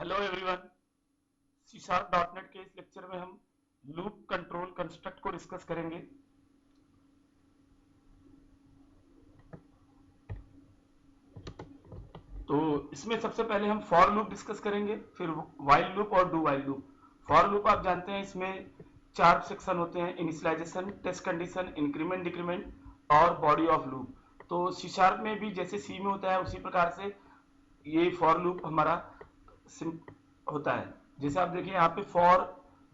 Hello everyone. C sharp dot net के इस lecture में हम लूप कंट्रोल कंस्ट्रक्ट को डिस्कस करेंगे। तो इसमें सबसे पहले हम फॉर लूप डिस्कस करेंगे, फिर वाइल लूप और do while loop. For loop आप जानते हैं, इसमें चार सेक्शन होते हैं: initialisation, test condition, increment, decrement और बॉडी ऑफ लूप। तो सी शार्प में भी जैसे सी में होता है उसी प्रकार से ये फॉर लूप हमारा होता है। जैसे आप देखिए यहाँ पे for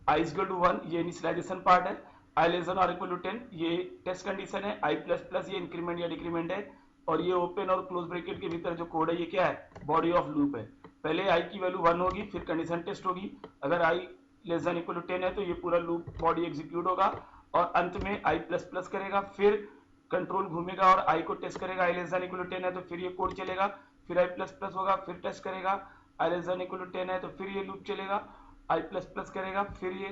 i is equal to 1 ये इनिशियलाइजेशन पार्ट है, i less than or equal to 10 ये टेस्ट कंडीशन है, आई प्लस प्लस ये इंक्रीमेंट या डिक्रीमेंट है, और ये ओपन और क्लोज ब्रैकेट के भीतर जो कोड है ये क्या है, बॉडी ऑफ लूप है। पहले आई की वैल्यू 1 होगी, फिर कंडीशन टेस्ट होगी, अगर आई लेस देन इक्वल टू 10 है तो ये पूरा लूप बॉडी एग्जीक्यूट होगा, और अंत में आई प्लस प्लस करेगा, फिर कंट्रोल घूमेगा और आई को टेस्ट करेगा। आई लेस देन इक्वल टू 10 है तो फिर ये कोड चलेगा, फिर आई प्लस प्लस होगा, फिर टेस्ट करेगा, आई लेस देन इक्वल टू 10 है तो फिर ये लूप चलेगा, आई प्लस प्लस करेगा, फिर ये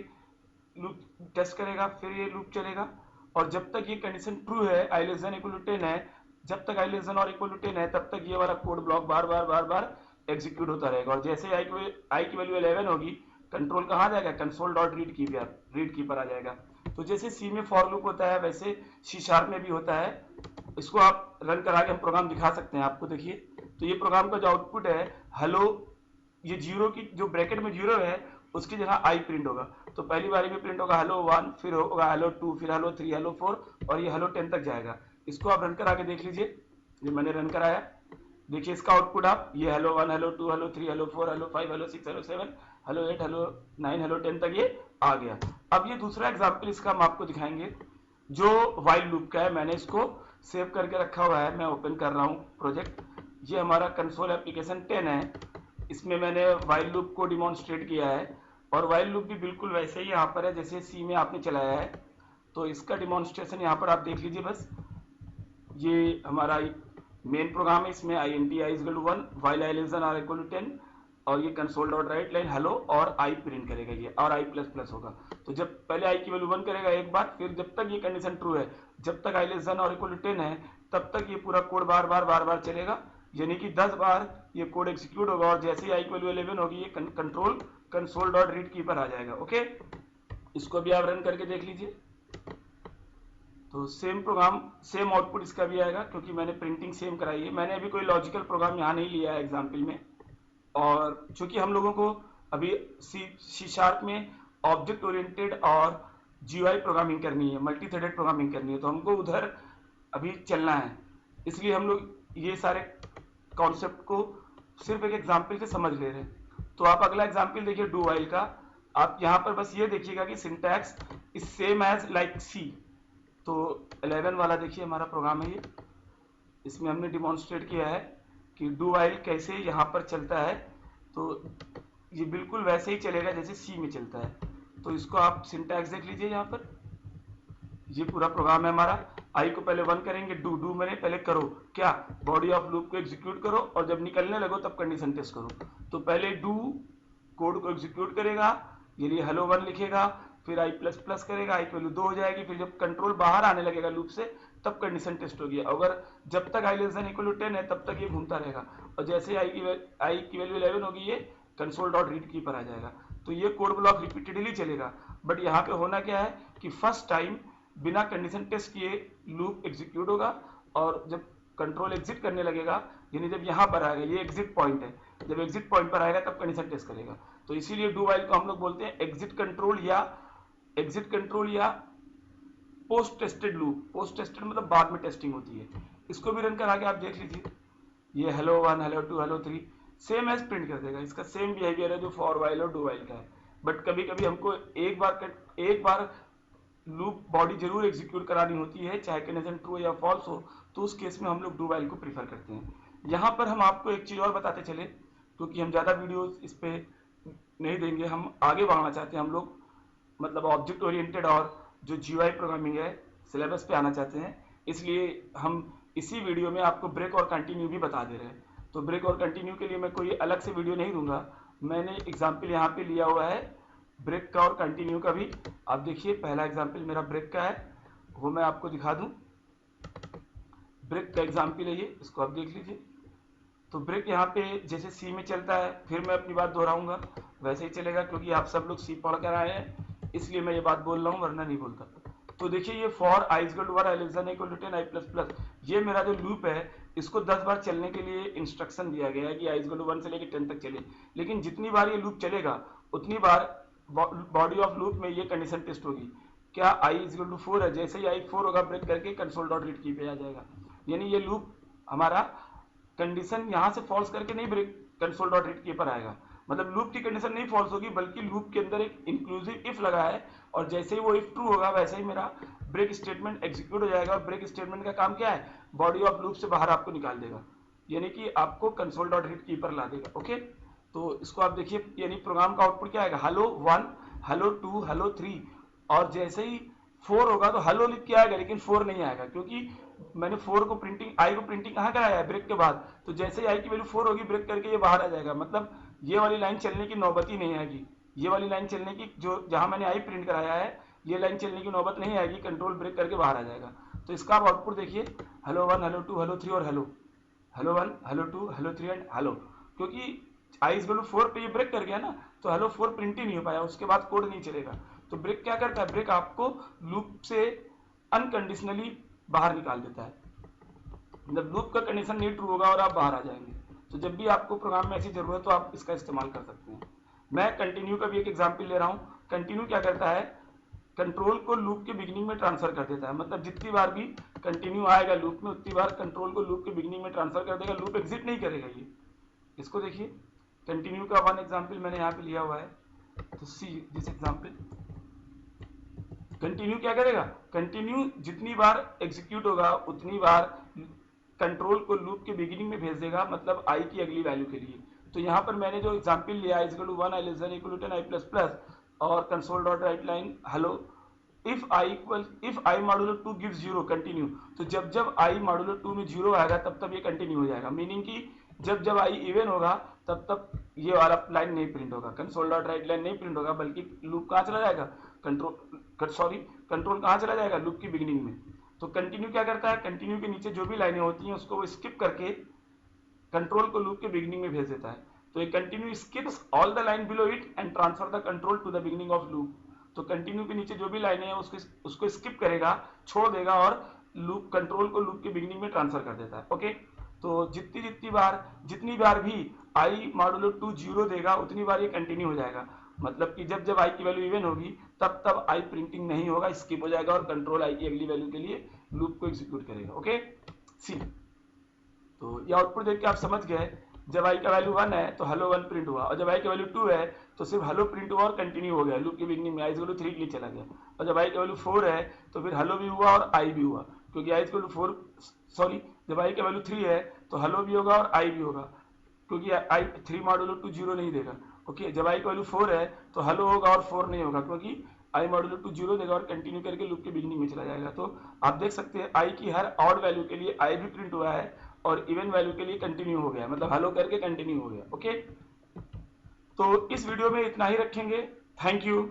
लूप टेस्ट करेगा, फिर ये लूप चलेगा, और जब तक ये कंडीशन ट्रू है, i less than equal to 10 है, जब तक आई less than or equal to 10 है तब तक ये वाला कोड ब्लॉक बार बार बार बार एग्जीक्यूट होता रहेगा। और जैसे आई की वैल्यू 11 होगी, कंट्रोल कहाँ जाएगा, कंसोल डॉट रीड की पर आ जाएगा। तो जैसे सी में फॉर लूप होता है वैसे सी शार्प में भी होता है। इसको आप रन करा के हम प्रोग्राम दिखा सकते हैं आपको। देखिए, तो ये प्रोग्राम का जो आउटपुट है, हेलो, ये जीरो की जो ब्रैकेट में जीरो है उसकी जगह आई प्रिंट होगा। तो पहली बारी में प्रिंट होगा हेलो 1, फिर होगा हेलो 2, फिर हेलो 3, हेलो 4 और ये हेलो 10 तक जाएगा। इसको आप रन करा के देख लीजिए। ये मैंने रन कराया, देखिए इसका आउटपुट आप, ये hello 1, hello 2, hello 3, hello 4, hello 5, hello 6, hello 7, hello 8, hello 9, hello 10 तक ये आ गया। अब ये दूसरा एग्जाम्पल इसका हम आपको दिखाएंगे जो वाइल लूप का है। मैंने इसको सेव करके रखा हुआ है, मैं ओपन कर रहा हूँ प्रोजेक्ट। ये हमारा कंसोल एप्लीकेशन 10 है, इसमें मैंने वाइल लूप को डिमॉन्स्ट्रेट किया है, और वाइल लूप भी बिल्कुल वैसे ही यहाँ पर है जैसे सी में आपने चलाया है। तो इसका डिमॉन्स्ट्रेशन यहाँ पर आप देख लीजिए बस। ये हमारा मेन प्रोग्राम है, इसमें i n t i equal to 1, while i less than or equal to 10, और ये console dot write line hello और आई प्रिंट करेगा ये, और आई प्लस प्लस होगा। तो जब पहले आई की वैल्यू 1 करेगा एक बार, फिर जब तक ये कंडीशन ट्रू है, जब तक आई less than or equal to 10 है, तब तक ये पूरा कोड बार बार बार बार चलेगा, यानी कि 10 बार ये कोड एग्जीक्यूट होगा, और जैसे ही आई की वैल्यू 11 होगी ये कंट्रोल कंसोल डॉट रीड की पर आ जाएगा। ओके, इसको भी आप रन करके देख लीजिए। तो सेम प्रोग्राम सेम आउटपुट इसका भी आएगा, क्योंकि मैंने प्रिंटिंग सेम कराई है। मैंने अभी कोई लॉजिकल प्रोग्राम यहाँ नहीं लिया है एग्जाम्पल में, और चूंकि हम लोगों को अभी सी शार्प में ऑब्जेक्ट ओरिएंटेड और जीयूआई प्रोग्रामिंग करनी है, मल्टी थ्रेडेड प्रोग्रामिंग करनी है, तो हमको उधर अभी चलना है, इसलिए हम लोग ये सारे कॉन्सेप्ट को सिर्फ एक एग्जाम्पल से समझ ले रहे हैं। तो आप अगला एग्जाम्पल देखिए डू वाइल का। आप यहाँ पर बस ये देखिएगा कि syntax is same as like C. तो 11 वाला देखिए हमारा प्रोग्राम है ये, इसमें हमने डिमॉन्स्ट्रेट किया है कि डू वाइल कैसे यहाँ पर चलता है। तो ये बिल्कुल वैसे ही चलेगा जैसे सी में चलता है। तो इसको आप सिंटैक्स देख लीजिए यहाँ पर, ये पूरा प्रोग्राम है हमारा। आई को पहले 1 करेंगे, डू मैंने पहले करो क्या, बॉडी ऑफ लूप को एग्जीक्यूट करो, और जब निकलने लगो तब कंडीशन टेस्ट करो। तो पहले डू कोड को एग्जीक्यूट करेगा, ये लिए हेलो 1 लिखेगा, फिर आई प्लस प्लस करेगा, आई की वैल्यू 2 हो जाएगी, फिर जब कंट्रोल बाहर आने लगेगा लूप से तब कंडीशन टेस्ट होगी। अगर जब तक आई लेस देन इक्वल टू 10 है तब तक ये घूमता रहेगा, और जैसे आई की वैल्यू 11 होगी ये कंसोल डॉट रीड की पर आ जाएगा। तो ये कोड ब्लॉक रिपीटेडली चलेगा। बट यहाँ पे होना क्या है कि फर्स्ट टाइम बिना कंडीशन टेस्ट किए लूप एग्जीक्यूट होगा, और जब कंट्रोल एग्जिट करने लगेगा, यानी जब यहाँ पर आएगा, ये एग्जिट पॉइंट है, जब एग्जिट पॉइंट पर आएगा तब कंडीशन टेस्ट करेगा। तो इसीलिए डू वाइल को हम लोग बोलते हैं एग्जिट कंट्रोल या post tested loop. Post tested मतलब बाद में टेस्टिंग होती है। इसको भी रन करा के आप देख लीजिए, ये hello 1, hello 2, hello 3 same as print कर देगा। इसका सेम बिहेवियर है जो फॉर वाइल और डू वाइल का है। बट कभी कभी हमको एक बार लूप बॉडी जरूर एग्जीक्यूट करानी होती है, चाहे कंडीशन ट्रू या फॉल्स हो, तो उस केस में हम लोग डू वाइल को प्रीफर करते हैं। यहाँ पर हम आपको एक चीज़ और बताते चले, क्योंकि हम ज़्यादा वीडियोस इस पे नहीं देंगे, हम आगे बढ़ना चाहते हैं। हम लोग मतलब ऑब्जेक्ट ओरिएंटेड और जो जीयूआई प्रोग्रामिंग है सिलेबस पे आना चाहते हैं, इसलिए हम इसी वीडियो में आपको ब्रेक और कंटिन्यू भी बता दे रहे हैं। तो ब्रेक और कंटिन्यू के लिए मैं कोई अलग से वीडियो नहीं दूंगा, मैंने एग्जाम्पल यहाँ पे लिया हुआ है ब्रेक का और कंटिन्यू का भी। आप देखिए पहला एग्जाम्पल मेरा ब्रेक का है, वो मैं आपको दिखा दूं। ब्रेक का एग्जाम्पल है ये, इसको आप देख लीजिए। तो ब्रेक यहाँ पे जैसे सी में चलता है, फिर मैं अपनी बात दोहराऊंगा, वैसे ही चलेगा, क्योंकि आप सब लोग सी पढ़ कर आए हैं इसलिए मैं ये बात बोल रहा हूँ, वरना नहीं बोलता। तो देखिए ये for i is equal to 1 i less than equal to 10 i plus plus, ये मेरा जो लूप है इसको 10 बार चलने के लिए इंस्ट्रक्शन दिया गया है कि आई इज इक्वल टू 1 से लेकर 10 तक चले, लेकिन जितनी बार ये लूप चलेगा उतनी बार बॉडी ऑफ लूप में ये कंडीशन टेस्ट होगी, क्या आई इज इक्वल टू 4 है, जैसे ही आई 4 होगा ब्रेक करके कंसोल डॉट रीड की पे आ जाएगा। यानी ये लूप हमारा कंडीशन यहां से फॉल्स करके नहीं ब्रेक कंसोल डॉट रीड की पर आएगा, मतलब लूप की कंडीशन नहीं फॉल्स होगी, बल्कि लूप के अंदर एक इंक्लूसिव इफ लगा है, और जैसे ही वो इफ ट्रू होगा वैसे ही मेरा ब्रेक स्टेटमेंट एग्जीक्यूट हो जाएगा। और ब्रेक स्टेटमेंट का काम क्या है, बॉडी ऑफ लूप से बाहर आपको निकाल देगा, यानी कि आपको कंसोल डॉट रीड की पर ला देगा। ओके, तो इसको आप देखिए, यानी प्रोग्राम का आउटपुट क्या आएगा, हेलो 1, हेलो 2, हेलो 3, और जैसे ही 4 होगा तो हेलो लिख के आएगा, लेकिन 4 नहीं आएगा, क्योंकि मैंने 4 को प्रिंटिंग, आई को प्रिंटिंग कहाँ कराया है, ब्रेक के बाद, तो जैसे ही आई की वैल्यू 4 होगी ब्रेक करके ये बाहर आ जाएगा, मतलब ये वाली लाइन चलने की नौबत ही नहीं आएगी, ये वाली लाइन चलने की, जो जहां मैंने आई प्रिंट कराया है ये लाइन चलने की नौबत नहीं आएगी, कंट्रोल ब्रेक करके बाहर आ जाएगा। तो इसका आप आउटपुट देखिए, हेलो 1, हेलो 2, हेलो 3 और hello 1, hello 2, hello 3 and hello, क्योंकि आई इज इक्वल टू 4 पे ये ब्रेक कर गया ना, तो हेलो 4 प्रिंट ही नहीं हो पाया, उसके बाद कोड नहीं चलेगा। तो ब्रेक क्या करता है, ब्रेक आपको लूप से अनकंडीशनली बाहर निकाल देता है, मतलब लूप का कंडीशन नहीं ट्रू होगा और आप बाहर आ जाएंगे। तो जब भी आपको प्रोग्राम में ऐसी जरूरत तो आप इसका इस्तेमाल कर सकते हैं। मैं कंटिन्यू का भी एक एग्जांपल ले रहा हूं। कंटिन्यू क्या करता है, कंट्रोल को लूप के बिगिनिंग में ट्रांसफर कर देता है, मतलब जितनी बार भी कंटिन्यू आएगा लूप में उतनी बार कंट्रोल को लूप के बिगिनिंग में ट्रांसफर कर देगा, लूप एग्जिट नहीं करेगा ये। इसको देखिए, कंटिन्यू का वन एग्जांपल मैंने यहाँ पे लिया हुआ है, तो सी दिस एग्जांपल। कंटिन्यू क्या करेगा, कंटिन्यू जितनी बार एग्जीक्यूट होगा उतनी बार कंट्रोल को लूप के बिगिनिंग में भेज देगा, मतलब आई की अगली वैल्यू के लिए। तो यहाँ पर मैंने जो एग्जांपल लिया i is equal to 1 i less than equal to 10 i plus plus, और console dot write line hello if i modulo 2 gives 0 continue, तो जब जब आई मॉडुलो 2 में 0 आएगा तब तब ये कंटिन्यू हो जाएगा, मीनिंग कि जब जब आई इवन होगा तब तब ये वाला लाइन नहीं प्रिंट होगा, कंसोल डॉट राइट लाइन नहीं प्रिंट होगा, बल्कि लूप कहाँ चला जाएगा, कंट्रोल कहाँ चला जाएगा, लूप की बिगिनिंग में। तो कंटिन्यू क्या करता है, कंटिन्यू के नीचे जो भी लाइनें होती हैं उसको वो स्किप करके कंट्रोल को लूप के बिगिनिंग में भेज देता है। तो ये continue skips all the line below it and transfer the control to the beginning of loop. तो कंटिन्यू के नीचे जो भी लाइनें हैं उसको स्किप करेगा, छोड़ देगा, और लूप कंट्रोल को लूप के बिगिनिंग में ट्रांसफर कर देता है। ओके, तो जितनी बार भी आई मॉडुलो 2 0 देगा उतनी बार ये कंटिन्यू हो जाएगा, मतलब कि जब जब आई की वैल्यू इवन होगी तब तब आई प्रिंटिंग नहीं होगा, स्किप हो जाएगा, और कंट्रोल आई की अगली वैल्यू के लिए लूप को एग्जीक्यूट करेगा। ओके, सी, तो ये आउटपुट देख के आप समझ गए, जब आई का वैल्यू 1 है तो हेलो 1 प्रिंट हुआ, और जब आई का वैल्यू 2 है तो सिर्फ हेलो प्रिंट हुआ और कंटिन्यू हो गया, लूप के बिगिनिंग में आई इक्वल टू 3 के लिए चला गया। और जब आई का वैल्यू 4 है तो फिर हेलो भी हुआ और आई भी हुआ, क्योंकि आई इक्वल टू 4 सॉरी जब आई का वैल्यू 3 है तो हेलो भी होगा और आई भी होगा, क्योंकि आई 3 मॉडुलो 2 0 नहीं देगा। ओके, जब आई का वैल्यू 4 है तो हेलो होगा और 4 नहीं होगा, क्योंकि आई मॉडुलो 2 0 देगा और कंटिन्यू करके लूप के बिगिनिंग में चला जाएगा। तो आप देख सकते हैं आई की हर ऑड वैल्यू के लिए आई भी प्रिंट हुआ है और इवन वैल्यू के लिए कंटिन्यू हो गया, मतलब हेलो करके कंटिन्यू हो गया। ओके, तो इस वीडियो में इतना ही रखेंगे। Thank you.